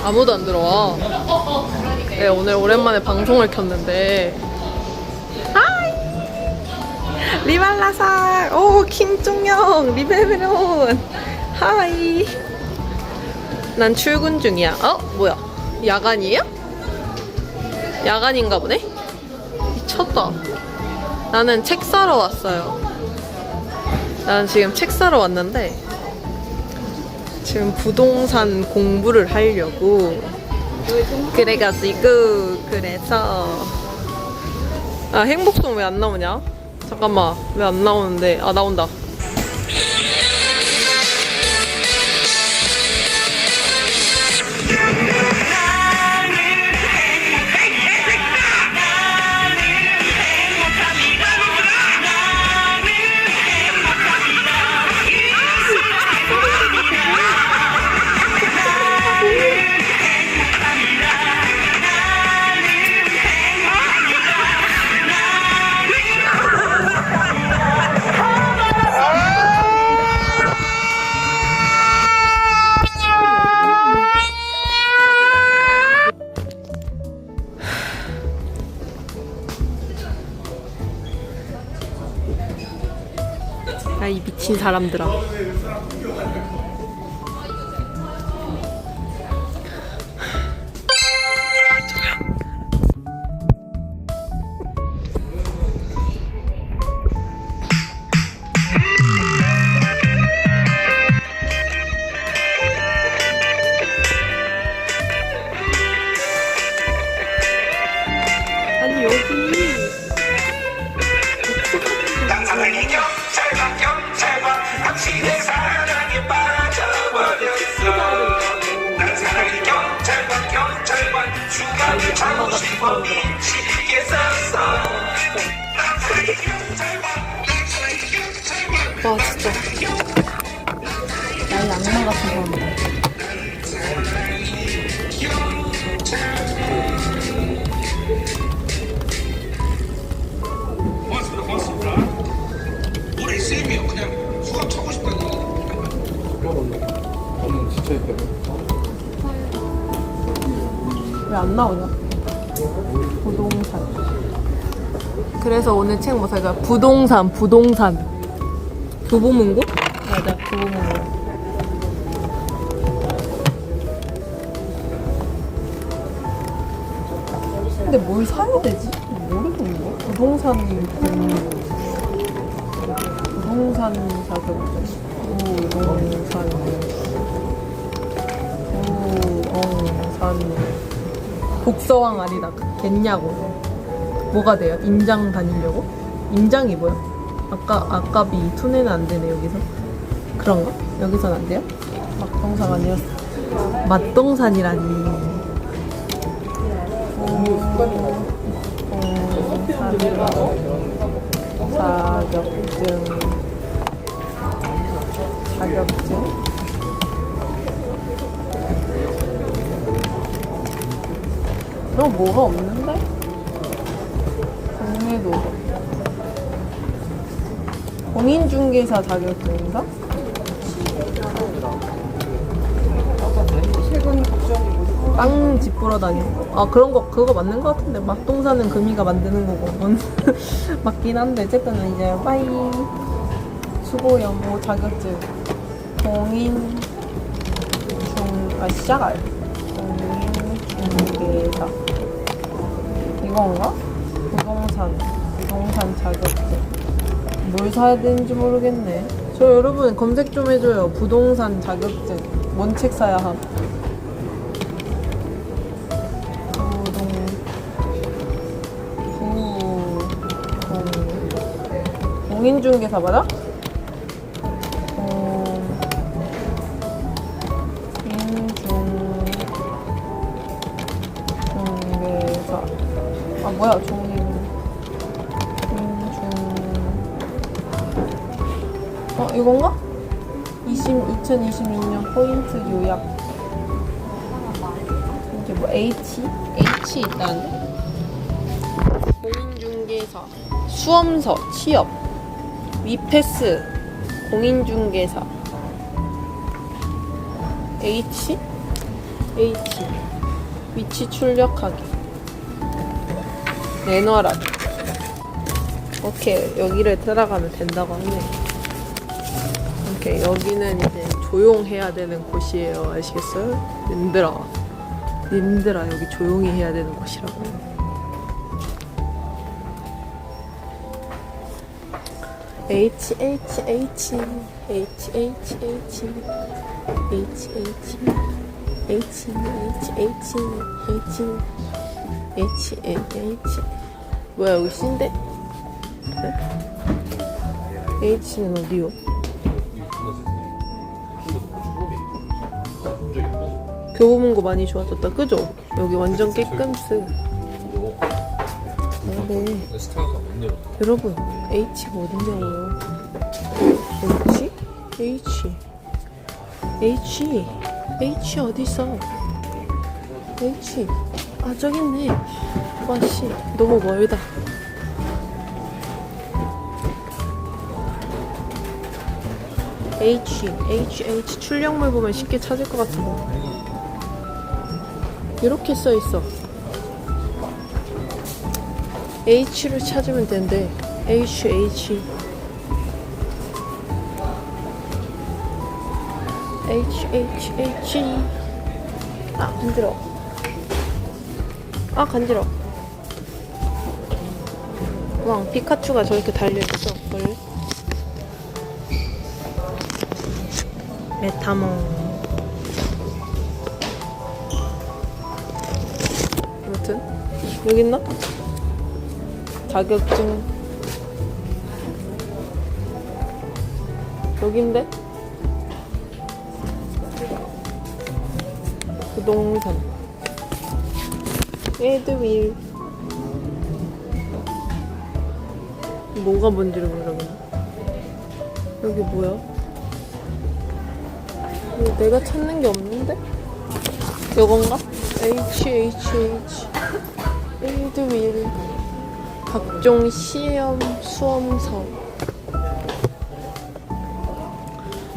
아무도 안 들어와. 네, 오늘 오랜만에 방송을 켰는데. 하이! 리발라사! 오, 김종영! 리베베론! 하이! 난 출근 중이야. 뭐야? 야간이에요? 야간인가 보네? 미쳤다. 나는 책 사러 왔어요. 나는 지금 책 사러 왔는데 지금 부동산 공부를 하려고 그래서 행복송 왜 안 나오냐? 잠깐만, 왜 안 나오는데? 나온다. 이 미친 사람들아. 아니 여기 당신의 사랑에 빠져버렸어. 난 사랑의 경찰관 순간을 참고 싶어 미치겠었어. 난 사랑의 경찰관. 와 진짜 나의 악마 같은 사람이다. 고맙습니다. 우리 쌤이요 그냥 수학 쳐고 싶다는 얘기. 너무 지쳐있다고. 왜 안 나오냐? 부동산. 그래서 오늘 책 뭐 살까? 부동산. 교보문고? 맞아, 교보문고. 근데 뭘 사야 되지? 모르겠네. 부동산 자격증. 부동산 독서왕 아니다. 됐냐고. 뭐가 돼요? 임장 다니려고? 임장이 뭐야? 아까비 투내는 안 되네 여기서. 그런가? 여기선 안 돼요? 막동산 아니었어. 맛동산이라니. 자격증. 그럼 뭐가 없는데? 경매도 공인중개사 자격증인가? 빵 집 보러 다녀. 그거 맞는 거 같은데. 막동산은 금이가 만드는 거고. 뭔 맞긴 한데. 어쨌든 이제 빠이. 수고연모 자격증. 시작할. 공인중개사. 이건가? 부동산 자격증. 뭘 사야 되는지 모르겠네. 저 여러분 검색 좀 해줘요. 부동산 자격증. 뭔 책 사야 함? 공인중개사 맞아? 공인중개사. 뭐야, 이건가? 2026년 포인트 요약. 이게 뭐 H 있다는데? 공인중개사, 수험서, 취업, 위패스, 공인중개사, H? H 위치 출력하기 내놔라. 오케이, 여기를 들어가면 된다고 하네. 오케이, 여기는 이제 조용해야 되는 곳이에요. 아시겠어요? 님들아 여기 조용히 해야 되는 곳이라고. H H H H H H H H H H H 뭐야, 여기 C인데? 그래? H는 어디요? 교보문고 많이 좋아졌다, 그죠? 여기 완전 깨끗스. 네. 여러분, H가 어딨냐고요? H 어딨어? H. 아, 저기 있네. 와, 씨. 너무 멀다. H. 출력물 보면 쉽게 찾을 것 같은데. 이렇게 써있어. H를 찾으면 된대. H. 아, 간지러워. 와, 피카츄가 저렇게 달려있어. 원래? 메타몽. 아무튼 여기 있나? 자격증. 여긴데? 부동산. 에드윌. 뭐가 뭔지를 모르겠네. 여기 뭐야? 이거 내가 찾는 게 없는데? 이건가? H 에드윌. 각종 시험 수험서.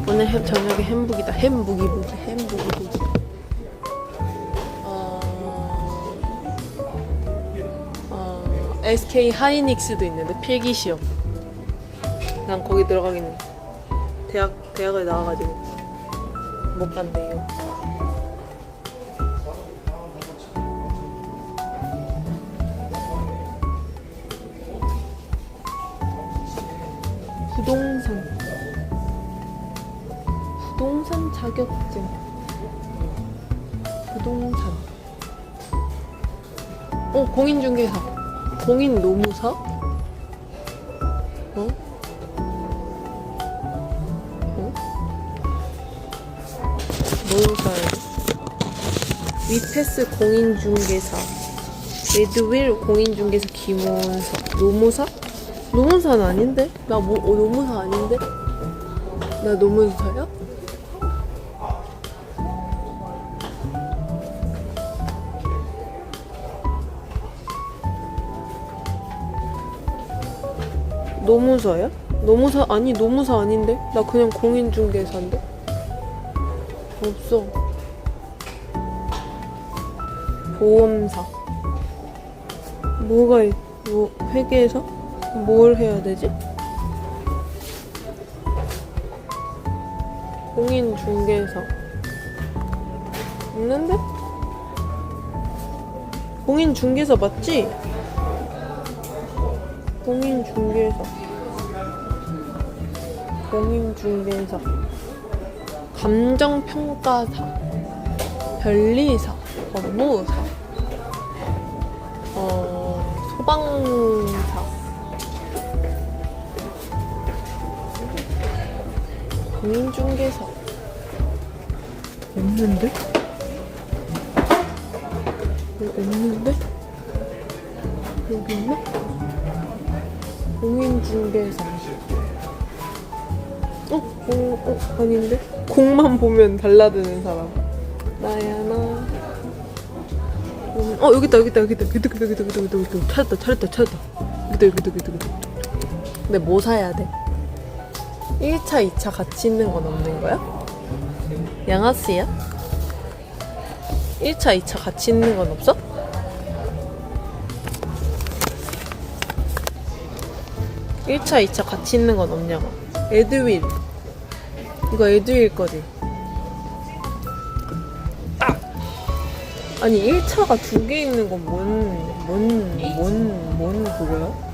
오늘 저녁에 햄북이다. 햄북이. SK 하이닉스도 있는데 필기 시험. 난 거기 들어가긴 대학을 나와가지고 못 간대요. 부동산 자격증. 부동산. 공인중개사. 공인노무사? 뭘 사야 돼? 위패스 공인중개사. 레드윌 공인중개사 기본서. 노무사? 노무사는 아닌데? 나 노무사 아닌데? 나 노무사야? 노무사야? 노무사 아닌데? 나 그냥 공인중개사인데? 없어. 보험사. 회계사? 뭘 해야 되지? 공인중개사. 없는데? 공인중개사 맞지? 공인중개사. 감정평가사. 변리사. 법무사. 소방사. 공인중개사. 없는데? 여기 있나? 공인중개사. 아닌데? 공만 보면 달라드는 사람. 나야 나. 여기 있다. 찾았다. 여기다. 근데 뭐 사야 돼? 1차, 2차 같이 있는 건 없는 거야? 양아씨야? 1차, 2차 같이 있는 건 없어? (1차) (2차) 같이 있는 건 없냐고. 에드윌 이거 에드윌 거지? 아니 1차가 2개 있는 건 뭔 그거야?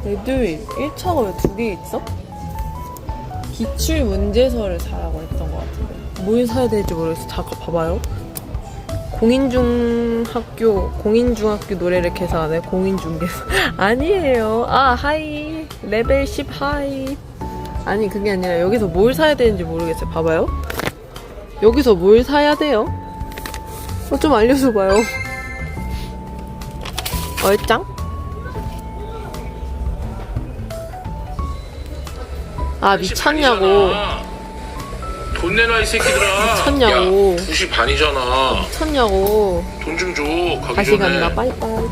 에드윌 1차가 왜 2개 있어? 기출 문제서를 사라고 했던 것 같은데 뭘 사야 될지 모르겠어. 잠깐 봐봐요. 공인중학교 노래를 계산하네. 공인중개사 아니에요. 아 하이 레벨 10 하이. 아니 그게 아니라 여기서 뭘 사야 되는지 모르겠어요. 봐봐요. 여기서 뭘 사야 돼요? 좀 알려줘봐요. 얼짱? 아 미쳤냐고. 돈 내놔 이 새끼들아. 미쳤냐고. 2시 반이잖아. 미쳤냐고. 돈 좀 줘. 가기 다시 전에. 간다 빠이빠이.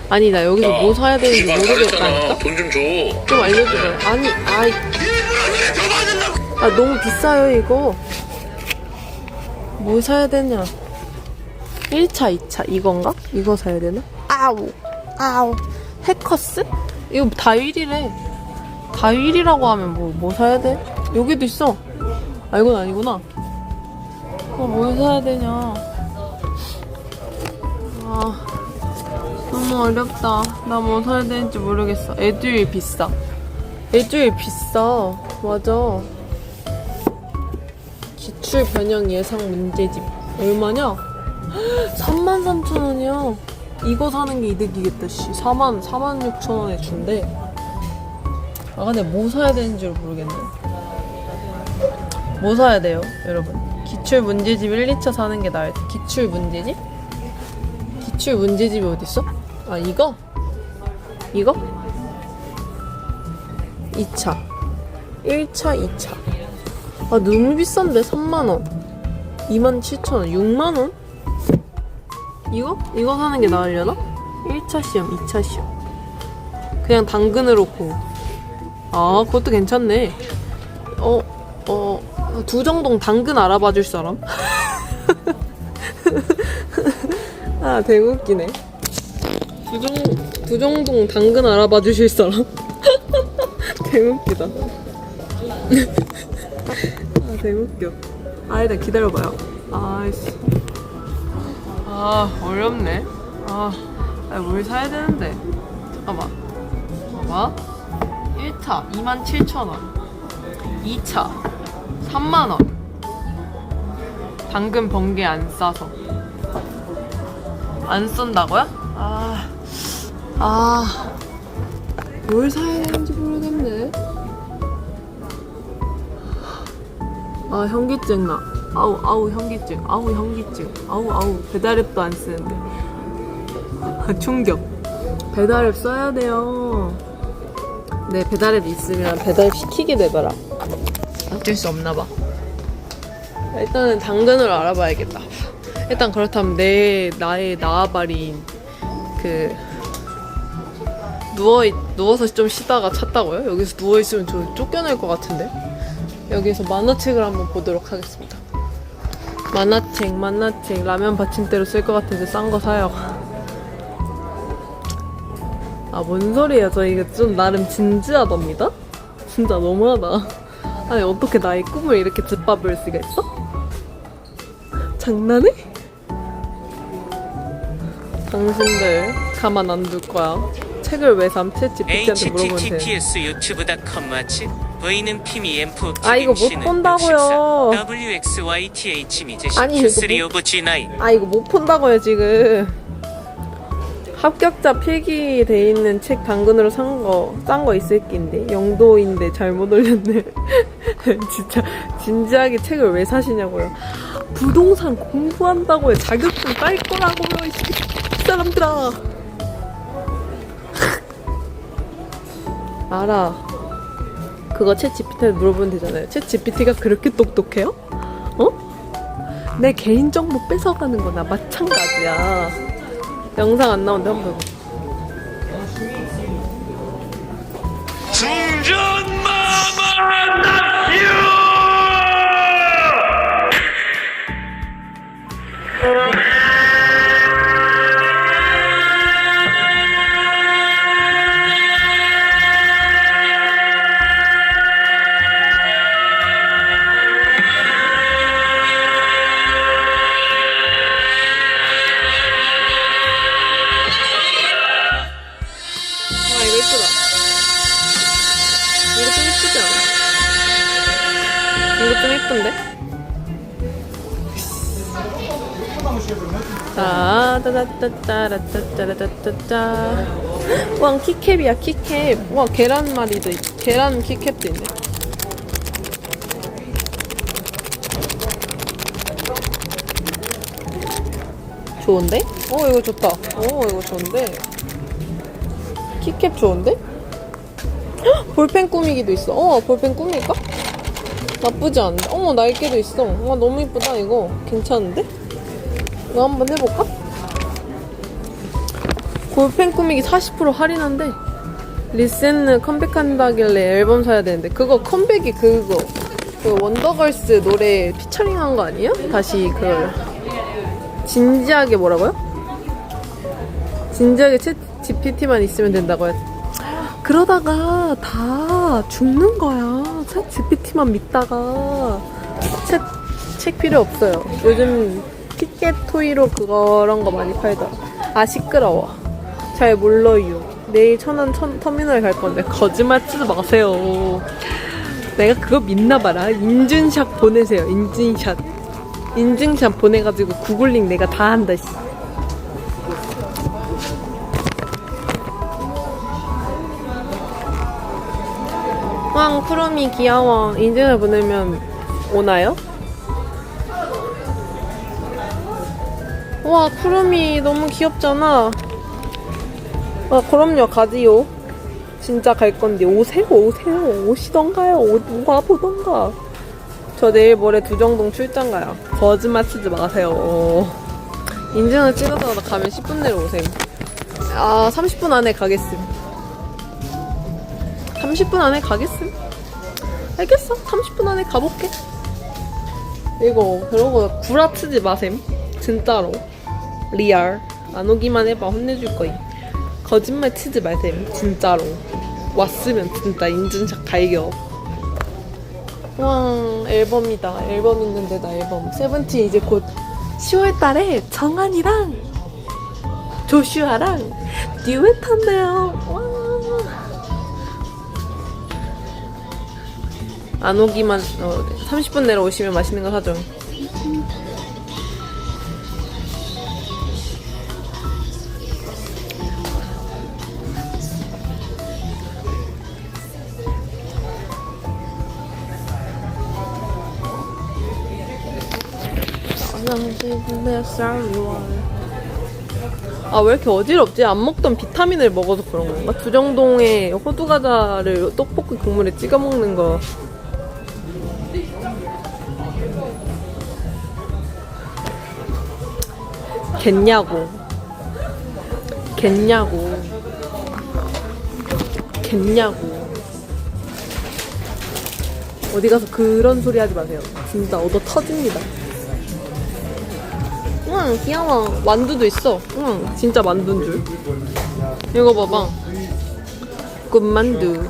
아니 나 여기서 뭐 사야 되는지 2시 반 다 모르겠다니까? 됐잖아. 돈 좀 줘. 좀 알려줘봐요. 아니 아이 아 너무 비싸요 이거. 뭐 사야 되냐. 1차 2차 이건가? 이거 사야 되나? 아우 해커스? 이거 다일이래. 다일이라고 하면 뭐 사야 돼? 여기도 있어. 아 이건 아니구나. 뭘 사야 되냐. 아 너무 어렵다. 나 뭐 사야 되는지 모르겠어. 에듀윌 비싸. 에듀윌 비싸. 맞아. 기출 변형 예상 문제집 얼마냐? 33,000원이야. 이거 사는 게 이득이겠다. 46,000원에 준대. 아 근데 뭐 사야 되는지 모르겠네. 뭐 사야 돼요 여러분? 기출 문제집 1, 2차 사는 게 나을 때. 기출 문제집? 기출 문제집이 어딨어? 아 이거? 2차 1차 2차 아 너무 비싼데 3만원 27,000원 6만원? 이거 사는 게 나으려나? 1차 시험 2차 시험 그냥 당근으로 고. 아 그것도 괜찮네. 두정동 당근 알아봐 줄 사람? 아 되게 웃기네. 두정동 당근 알아봐 주실 사람? 되게 웃기다. 아 되게 웃겨. 아 일단 기다려봐요. 아이씨. 아 어렵네. 뭘 사야 되는데. 잠깐만. 봐봐. 1차 27,000원 2차 3만원 당근 번개 안 싸서 안 쓴다고요? 뭘 사야 되는지 모르겠네. 현기증 나. 현기증. 현기증. 배달앱도 안 쓰는데. 충격. 배달앱 써야 돼요. 네, 배달앱 있으면 배달앱 시키게 되더라. 어쩔 수 없나봐. 일단은 당근으로 알아봐야겠다. 일단 그렇다면 나의 나아바리인 누워서 좀 쉬다가 찾다고요? 여기서 누워있으면 저 쫓겨날 것 같은데? 여기서 만화책을 한번 보도록 하겠습니다. 만화책 라면 받침대로 쓸 것 같은데 싼 거 사요. 뭔 소리야. 저 이거 좀 나름 진지하답니다? 진짜 너무하다. 아니 어떻게 나의 꿈을 이렇게 짓밟을 수가 있어? 장난해? 당신들 가만 안 둘 거야. 책을 왜 삼? 챗GPT한테 물어보면 돼. https youtube.com 마치 V는 PMF 이거 못 본다고요. WXYTH 미제 아니, 이거 3 of G9 이거 못 푼다고요 지금. 합격자 필기돼 있는 책 당근으로 싼 거 있을 낀데 영도인데 잘못 올렸네. 진짜 진지하게 책을 왜 사시냐고요. 부동산 공부한다고요. 자격증 딸 거라고요 이 사람들아. 알아. 그거 챗GPT한테 물어보면 되잖아요. 챗GPT가 그렇게 똑똑해요? 내 개인정보 뺏어가는 거나 마찬가지야. 영상 안 나온데 한번 봐봐. 와, 이거 예쁘다. 이거 좀 예쁘지 않아? 이거 좀 예쁜데? 따다다다다라따따라따따라따따. 와, 키캡이야, 키캡. 와, 계란말이도 있, 계란 키캡도 있네. 좋은데? 이거 좋다. 이거 좋은데? 키캡 좋은데? 헉, 볼펜 꾸미기도 있어. 볼펜 꾸밀까? 나쁘지 않은데? 날개도 있어. 와, 너무 이쁘다, 이거. 괜찮은데? 이거 한번 해볼까? 볼펜 꾸미기 40% 할인한데 리센느 컴백한다길래 앨범 사야 되는데 그거 컴백이 그 원더걸스 노래 피처링한 거 아니에요? 다시 그걸 진지하게 뭐라고요? 진지하게 챗 GPT만 있으면 된다고요? 그러다가 다 죽는 거야. 챗 GPT만 믿다가 책 필요 없어요. 요즘 티켓 토이로 그런 거 많이 팔더라. 아, 시끄러워. 잘 몰라요. 내일 천안 터미널 갈 건데 거짓말 치지 마세요. 내가 그거 믿나봐라. 인증샷 보내세요. 인증샷 보내가지고 구글링 내가 다 한다. 씨. 왕 푸르미 귀여워. 인증을 보내면 오나요? 와, 푸르미 너무 귀엽잖아. 그럼요, 가지요. 진짜 갈 건데 오세요. 오시던가요. 와보던가. 저 내일 모레 두정동 출장 가요. 거짓말 치지 마세요. 인증을 찍어서 가면 10분 내로 오세요. 30분 안에 가겠음. 30분 안에 가겠음. 알겠어. 30분 안에 가볼게. 이거 그러고 구라치지 마셈. 진짜로. 리얼. 안 오기만 해봐. 혼내줄 거임. 거짓말 치지 말셈. 진짜로. 왔으면 진짜 인증샷 갈겨. 와, 앨범이다. 앨범 있는데 나 앨범. 세븐틴 이제 곧 10월달에 정한이랑 조슈아랑 듀엣 한대요. 와. 안 오기만 30분 내로 오시면 맛있는 거 사줘. 왜 이렇게 어지럽지? 안 먹던 비타민을 먹어서 그런 건가? 두정동에 호두과자를 떡볶이 국물에 찍어 먹는 거. 겠냐고. 어디 가서 그런 소리 하지 마세요. 진짜 얻어 터집니다. 응, 귀여워. 만두도 있어. 응, 진짜 만두인 줄. 이거 봐봐. 군만두.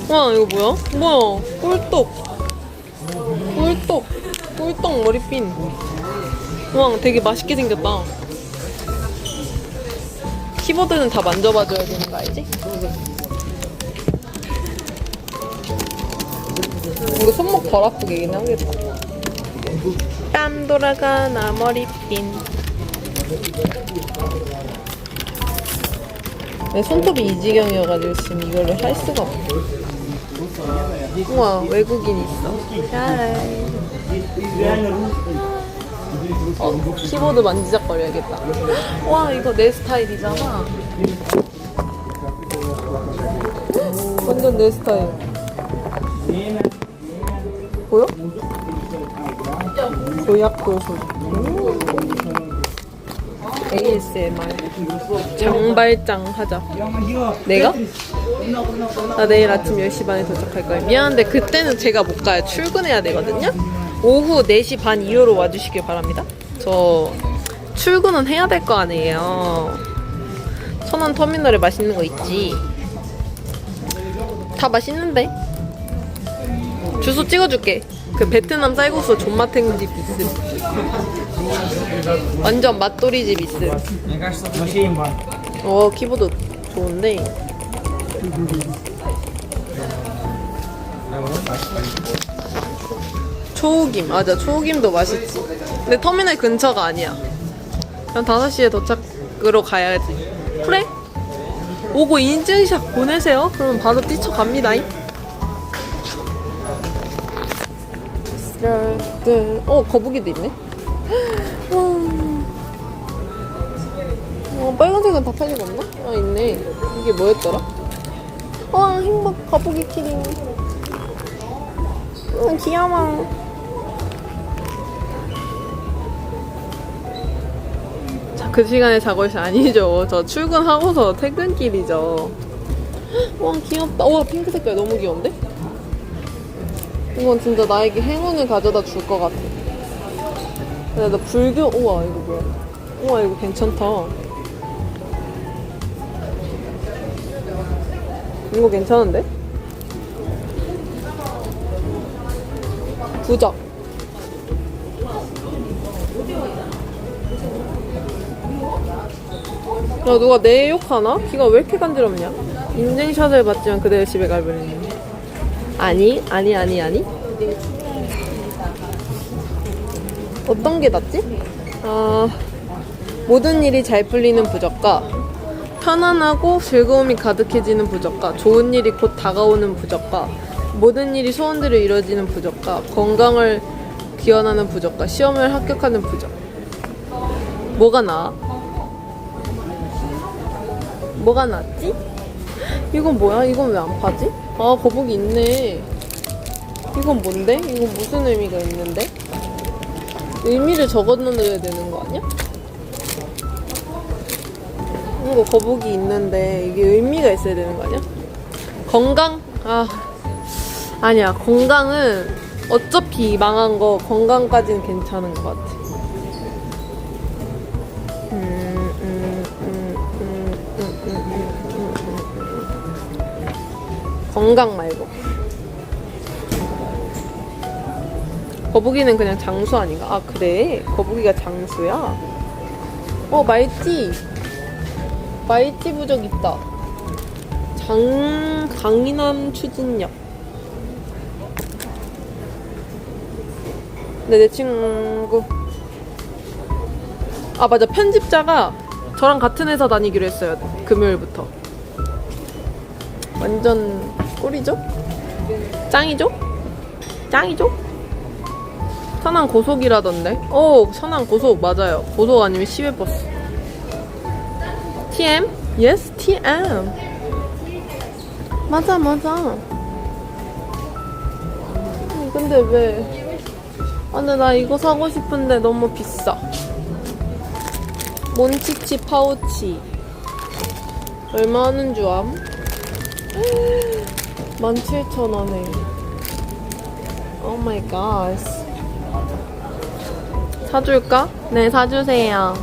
와, 이거 뭐야? 꿀떡 머리핀. 와, 되게 맛있게 생겼다. 키보드는 다 만져봐줘야 되는 거 알지? 이거 손목 덜 아프게 하겠다. 땀 돌아가나 머리핀. 내 손톱이 이 지경이어가지고 지금 이거를 할 수가 없어. 우와, 외국인 있어. 하이. 키보드 만지작거려야겠다. 와, 이거 내 스타일이잖아. 완전 내 스타일. 보여? 조약도술. ASMR. 장발장 하자. 내가? 나 내일 아침 10시 반에 도착할 거예요. 미안한데 그때는 제가 못 가요. 출근해야 되거든요. 오후 4시 반 이후로 와주시길 바랍니다. 저 출근은 해야 될 거 아니에요. 천안 터미널에 맛있는 거 있지. 다 맛있는데. 주소 찍어줄게. 그 베트남 쌀국수 존맛탱 집 있음. 완전 맛돌이 집 있음. 키보드 좋은데. 초우김, 맞아, 초우김도 맛있지. 근데 터미널 근처가 아니야. 한 5시에 도착으로 가야지. 그래? 오고 인증샷 보내세요. 그럼 바로 뛰쳐갑니다. 거북이도 있네. 빨간색은 다 팔리고 없나? 있네. 이게 뭐였더라? 행복 거북이 키링. 귀여워. 자, 그 시간에 자고 있어. 아니죠. 저 출근하고서 퇴근길이죠. 귀엽다. 핑크 색깔 너무 귀여운데? 이건 진짜 나에게 행운을 가져다 줄 것 같아. 근데 나 이거 뭐야. 우와, 이거 괜찮다. 이거 괜찮은데? 부적. 야, 누가 내 욕하나? 귀가 왜 이렇게 간지럽냐? 인증샷을 받지만 그대로 집에 가버리네. 아니. 어떤 게 낫지? 모든 일이 잘 풀리는 부적과 편안하고 즐거움이 가득해지는 부적과 좋은 일이 곧 다가오는 부적과 모든 일이 소원대로 이루어지는 부적과 건강을 기원하는 부적과 시험을 합격하는 부적. 뭐가 나아? 뭐가 낫지? 이건 뭐야? 이건 왜 안 파지? 거북이 있네. 이건 뭔데? 이건 무슨 의미가 있는데? 의미를 적어 넣어야 되는 거 아니야? 이거 거북이 있는데 이게 의미가 있어야 되는 거 아니야? 건강? 아니야. 건강은 어차피 망한 거 건강까지는 괜찮은 것 같아. 건강 말고. 거북이는 그냥 장수 아닌가? 그래? 거북이가 장수야? 말찌 부적 있다. 강인함 추진력. 근데 내 친구 맞아, 편집자가 저랑 같은 회사 다니기로 했어요. 금요일부터. 완전 꿀이죠? 짱이죠? 천안 고속이라던데? 천안 고속 맞아요. 고속 아니면 시외버스. TM? Yes, TM. 맞아. 근데 왜? 근데 나 이거 사고 싶은데 너무 비싸. 몬치치 파우치. 얼마 하는 줄 암? 17,000원에. 오 마이 갓. 사줄까? 네, 사주세요.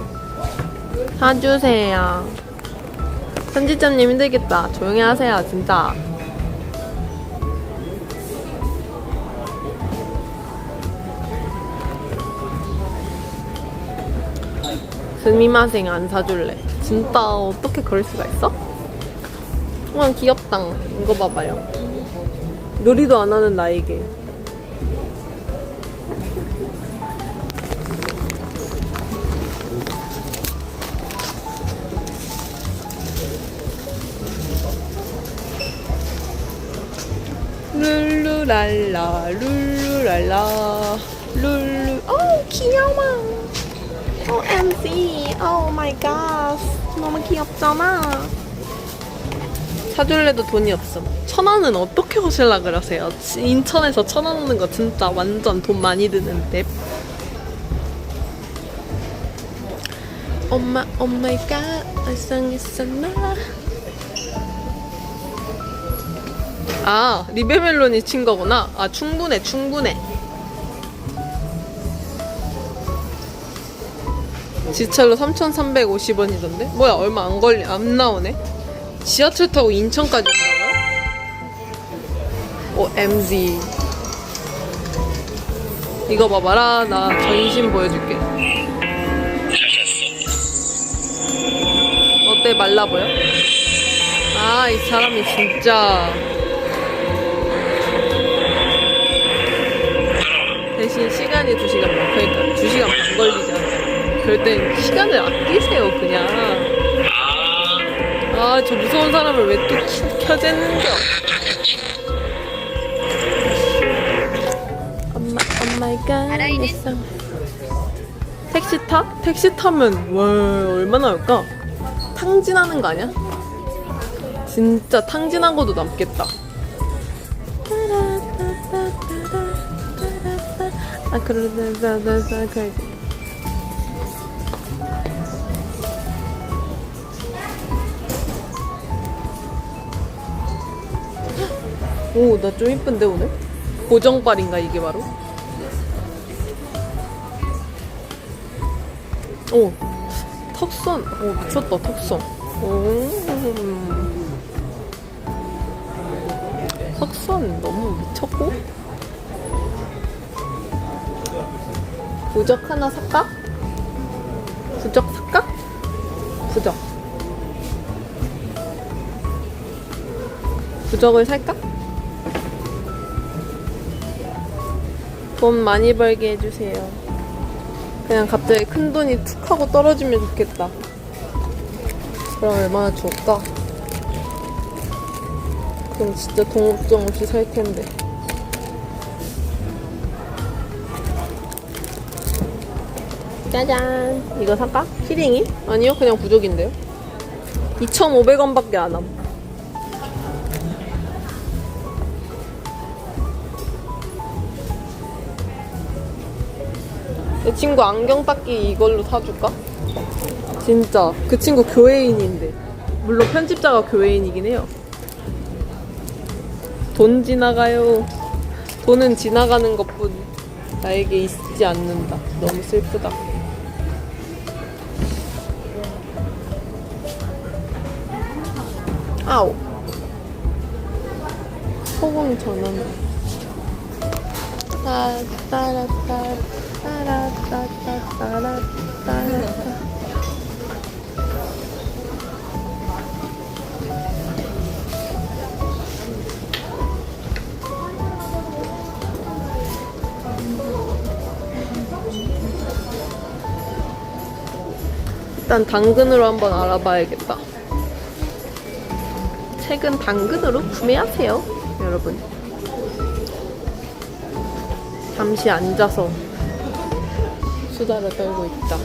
편집자님 힘들겠다. 조용히 하세요, 진짜. 스미마생 안 사줄래. 진짜 어떻게 그럴 수가 있어? 귀엽다. 이거 봐봐요. 요리도 안 하는 나에게. 룰루랄라 귀여워. OMG, 오 마이 갓, 너무 귀엽잖아. 사줄래도 돈이 없어. 1,000원은 어떻게 오실라 그러세요? 인천에서 1,000원 오는 거 진짜 완전 돈 많이 드는데. 엄마, 오 마이 갓, 얼쌍했었나? 아, 리베멜론이 친 거구나. 아, 충분해. 지하철로 3,350원이던데? 뭐야, 얼마 안 나오네? 지하철 타고 인천까지 온다고요? MZ. 이거 봐봐라. 나 전신 보여줄게. 어때? 말라 보여? 아, 이 사람이 진짜. 대신 시간이 2시간 반. 그러니까 2시간 반 걸리잖아. 그럴 땐 시간을 아끼세요, 그냥. 아, 저 무서운 사람을 왜 또 켜재는겨? 택시 타? 택시 타면 와 얼마나 올까? 탕진하는 거 아니야? 진짜 탕진한 것도 남겠다. 아 그러다 오, 나 좀 이쁜데 오늘? 고정발인가 이게 바로? 오, 턱선. 오, 미쳤다, 턱선. 오, 턱선 너무 미쳤고? 부적 하나 살까? 부적 살까? 부적을 살까? 돈 많이 벌게 해주세요. 그냥 갑자기 큰 돈이 툭 하고 떨어지면 좋겠다. 그럼 얼마나 좋을까? 그럼 진짜 돈 걱정 없이 살 텐데. 짜잔! 이거 살까? 키링이? 아니요, 그냥 부족인데요. 2,500원밖에 안 함. 내 친구 안경 닦기 이걸로 사줄까? 진짜 그 친구 교회인인데, 물론 편집자가 교회인이긴 해요. 돈 지나가요. 돈은 지나가는 것뿐 나에게 있지 않는다. 너무 슬프다. 아우, 소금 전원. 일단 당근으로 한번 알아봐야겠다. 책은 당근으로 구매하세요, 여러분. 잠시 앉아서 수다를 떨고 있다.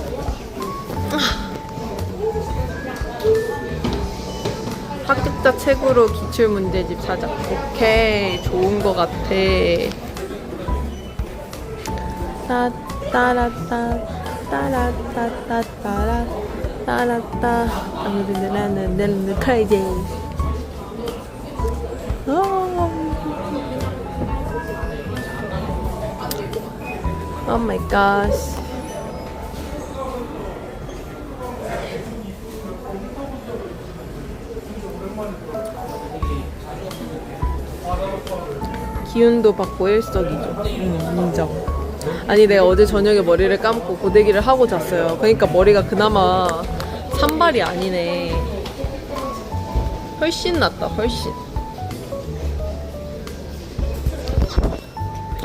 합격자 책으로 기출문제집 사자. 오케이, 좋은 거 같아. 따라따 따라따따따라 따라따 아무튼 나는 내는 카이제. Oh my gosh. 기운도 받고 일석이조. 인정. 아니, 내가 어제 저녁에 머리를 감고 고데기를 하고 잤어요. 그러니까 머리가 그나마 산발이 아니네. 훨씬 낫다, 훨씬.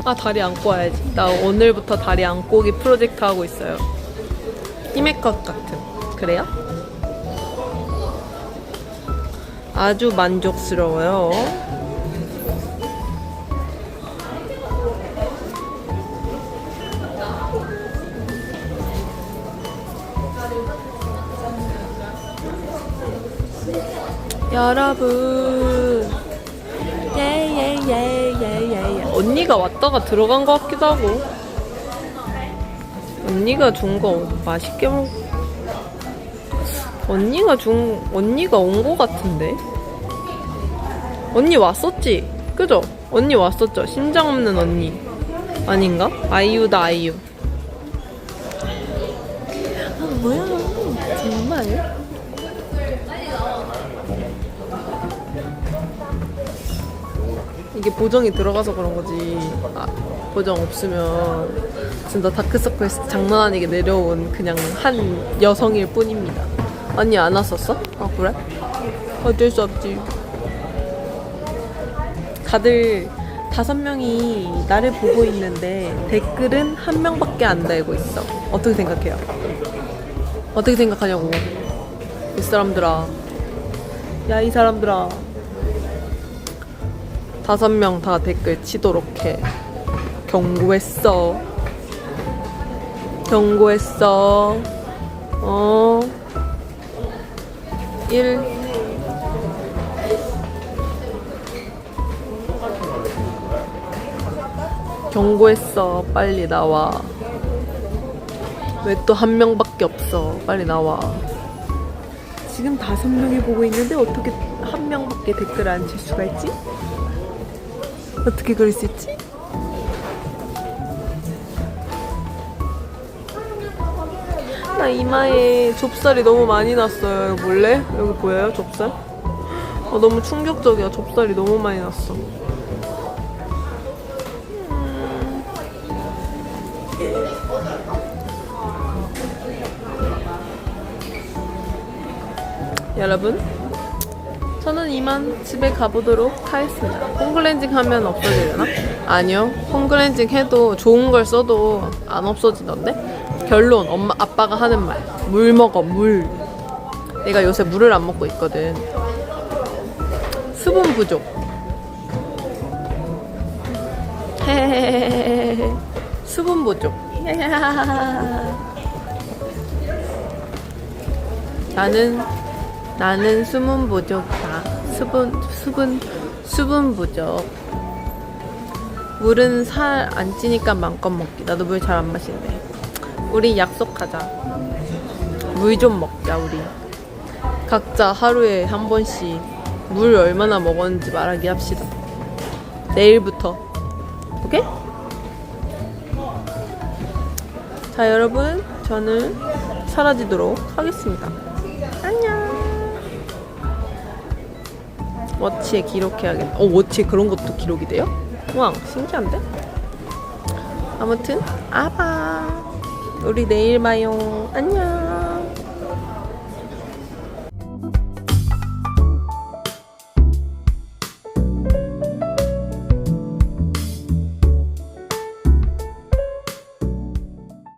아, 다리 안고 와야지. 나 오늘부터 다리 안고기 프로젝트 하고 있어요. 히메컷 같은. 그래요? 아주 만족스러워요. 여러분, 예예예예예예. 언니가 왔다가 들어간 것 같기도 하고. 언니가 준 거 맛있게 먹. 언니가 온 거 같은데. 언니 왔었지? 그죠? 언니 왔었죠? 심장 없는 언니 아닌가? 아이유다 아이유. 아 뭐야 정말? 이게 보정이 들어가서 그런 거지. 보정 없으면 진짜 다크서클 장난 아니게 내려온 그냥 한 여성일 뿐입니다. 언니 안 왔었어? 아 그래? 어쩔 수 없지. 다들 5명이 나를 보고 있는데 댓글은 1명밖에 안 달고 있어. 어떻게 생각해요? 어떻게 생각하냐고. 이 사람들아. 야 이 사람들아. 5명 다 댓글 치도록 해. 경고했어. 경고했어. 1 경고했어. 빨리 나와. 왜 또 1명밖에 없어. 빨리 나와. 지금 5명이 보고 있는데 어떻게 1명밖에 댓글 안 칠 수가 있지? 어떻게 그럴 수 있지? 나 이마에 좁쌀이 너무 많이 났어요. 여기 볼래? 여기 보여요? 좁쌀? 너무 충격적이야. 좁쌀이 너무 많이 났어. 여러분, 저는 이만 집에 가보도록 하겠습니다. 홈클렌징 하면 없어지려나? 아니요. 홈클렌징 해도 좋은 걸 써도 안 없어지던데? 결론, 엄마, 아빠가 하는 말. 물 먹어, 물. 내가 요새 물을 안 먹고 있거든. 수분 부족. 헤헤헤헤헤. 수분 부족. 나는 수분 부족이다. 수분 부족. 물은 살 안 찌니까 마음껏 먹기. 나도 물 잘 안 마시는데. 우리 약속하자. 물 좀 먹자, 우리. 각자 하루에 한 번씩 물 얼마나 먹었는지 말하기 합시다. 내일부터. 오케이? 자, 여러분. 저는 사라지도록 하겠습니다. 안녕. 워치에 기록해야겠다. 워치에 그런 것도 기록이 돼요? 우와, 신기한데? 아무튼 아바. 우리 내일 봐요. 안녕.